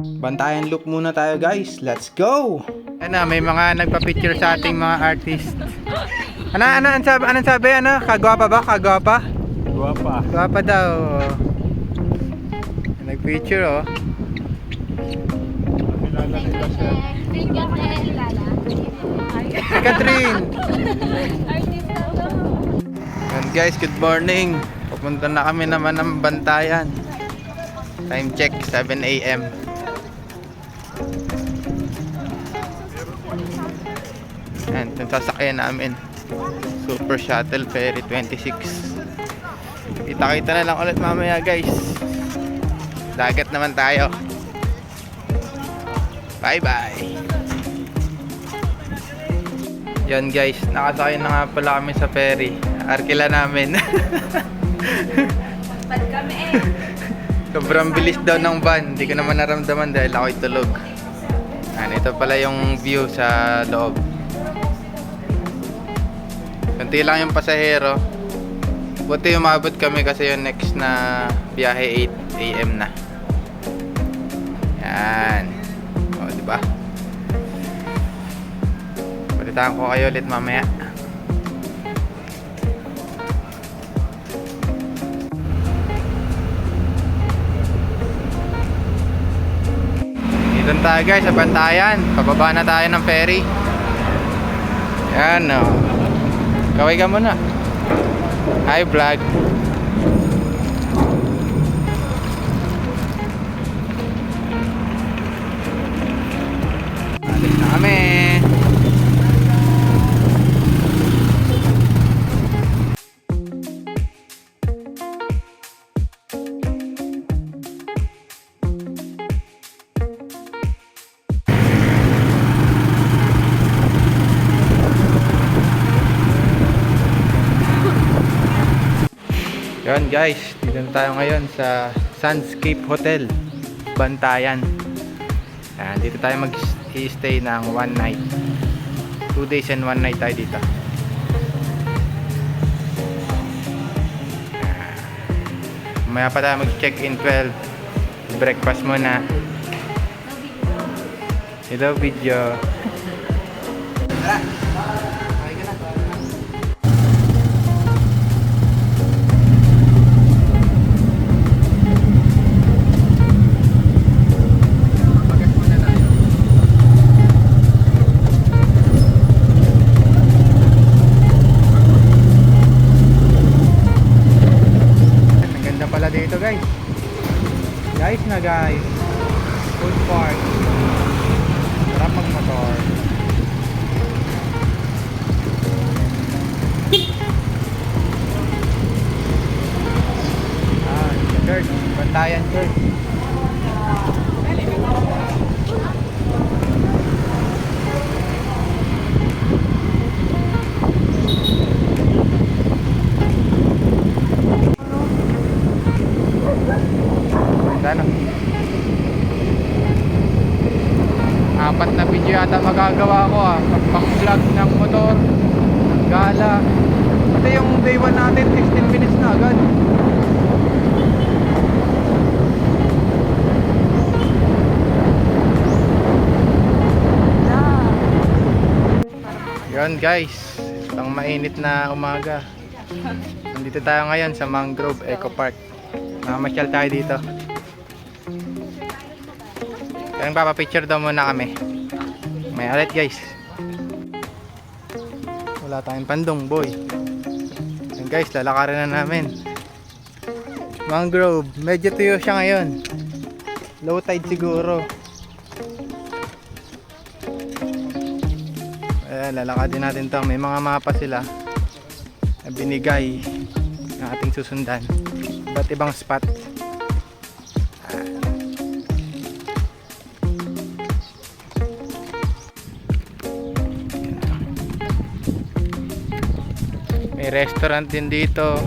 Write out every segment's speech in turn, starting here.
Bantayan look muna tayo guys. Let's go! Ano, may mga nagpa-picture sa ating mga artist. Anong sabi? Ano? Kagwapa ba? Kagwapa? Guwapa. Gwapa daw. Nag-picture oh. Kilala nila siya. Si Catherine! Yan guys, good morning. Pupunta na kami naman ng Bantayan. Time check, 7 AM. Yan, yung sasakyan namin. Super Shuttle Ferry 26. Kita-kita na lang ulit mamaya guys. Dagat naman tayo. Bye bye. Yan guys, nakasakay na nga pala kami sa ferry. Arkila namin. Sobrang bilis daw ng van. Hindi ko naman naramdaman dahil ako'y tulog. Yan, ito pala yung view sa loob. Kunti lang yung pasahero. Buti umabot kami kasi yung next na biyahe 8 AM na. Yan. O, diba? Balitaan ko kayo ulit mamaya. Dito tayo guys sa Bantayan. Pababa na tayo ng ferry. Yan o. Kaway ka muna. Hi vlog. Alis na kami. Yun guys, dito na tayo ngayon sa Sandscape Hotel, Bantayan. Yan, dito tayo mag-stay ng 1 night. 2 days and 1 night tayo dito. Mamaya pa tayo mag-check-in 12. Breakfast muna. Ito video. Tara! Dito guys, food park. Sarap magmotor. Church, Bantayan Church. Ano? 4 na video yata magagawa ko pang-vlog ng motor, ng gala. Pati yung day 1 natin 16 minutes na agad. Yun guys, pang mainit na umaga. Nandito tayo ngayon sa Mangrove Eco Park. Mamasyal tayo dito. Kaya papapicture daw muna kami. May ulit guys. Wala tayong pandong boy. Yan guys, lalakarin na namin. Mangrove, medyo tuyo siya ngayon. Low tide siguro. Ayan, lalakadin natin to. May mga mapa sila na binigay ng ating susundan. Iba't ibang spot. May restaurant din dito.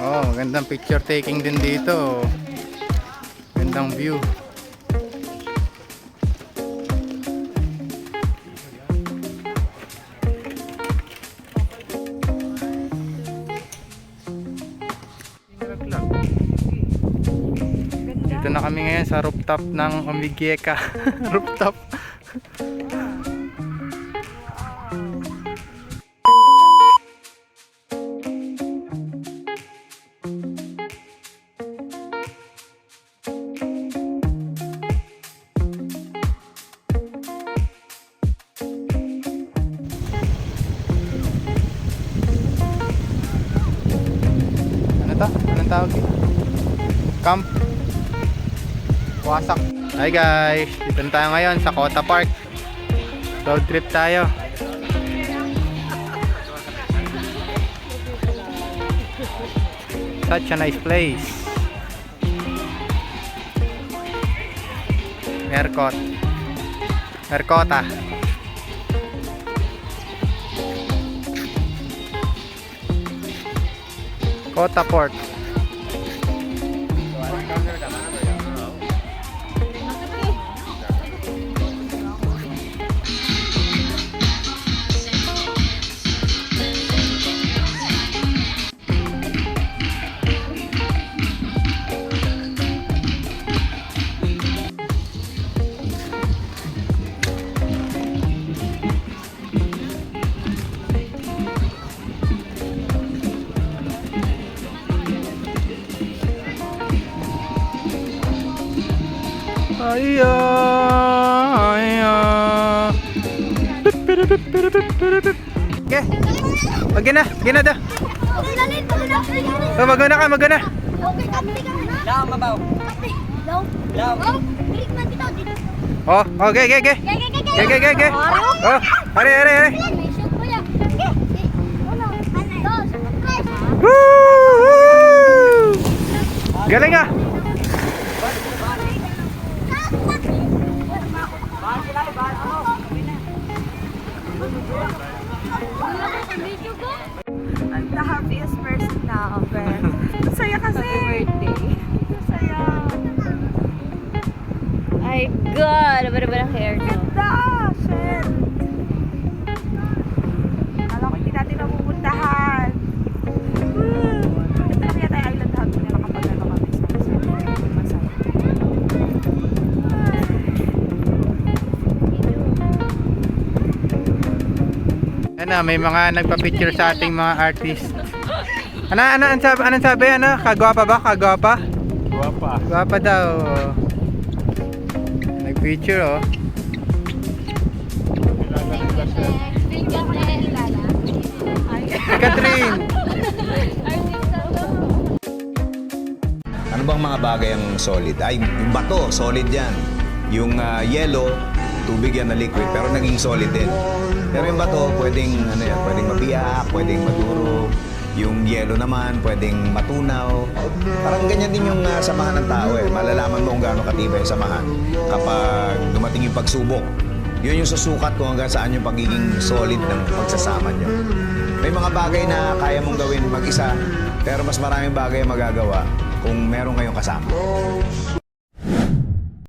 Oh, magandang picture taking din dito. Magandang view. na kami ngayon sa rooftop ng Omigyeka. Rooftop. Ano to? Anong tawag dito? Camp Wasak. Hi guys, dito na tayo ngayon sa Kota Park. Road trip tayo. Such a nice place. Merkota. Kota Port. Aya, aya. Okay. Wag na daw. Oh, magana ka. Lao, mabaw. Lao. Oh, okay. Oh, are. Woo! Galing ah. I'm the happiest person now, friend. Saya kasi. Happy birthday. Saya. Ay, God! Ano ba ang hair nyo? Ganda! Shit! Alam ko hindi natin napupuntahan. Ito lang yata yung island hub nila kapag ano kami sa Masay. Ano, may mga nagpa-picture sa ating mga artist. Anong sabi? Kagwapa ba? Kagwapa? Guwapa. Gwapa daw. Nag-picture oh. Si Catherine. Ano bang mga bagay ang solid? Ay, yung bato, solid yan. Yung yellow, tubig yan na liquid, pero naging solid din. Pero yung bato, pwedeng mabiyak, pwedeng maduro. Yung yellow naman, pwedeng matunaw. Parang ganyan din yung samahan ng tao eh. Malalaman mo kung gaano katibay yung samahan kapag dumating yung pagsubok. Yun yung susukat kung hanggang saan yung pagiging solid ng pagsasama nyo. May mga bagay na kaya mong gawin mag-isa, pero mas maraming bagay ang magagawa kung meron kayong kasama.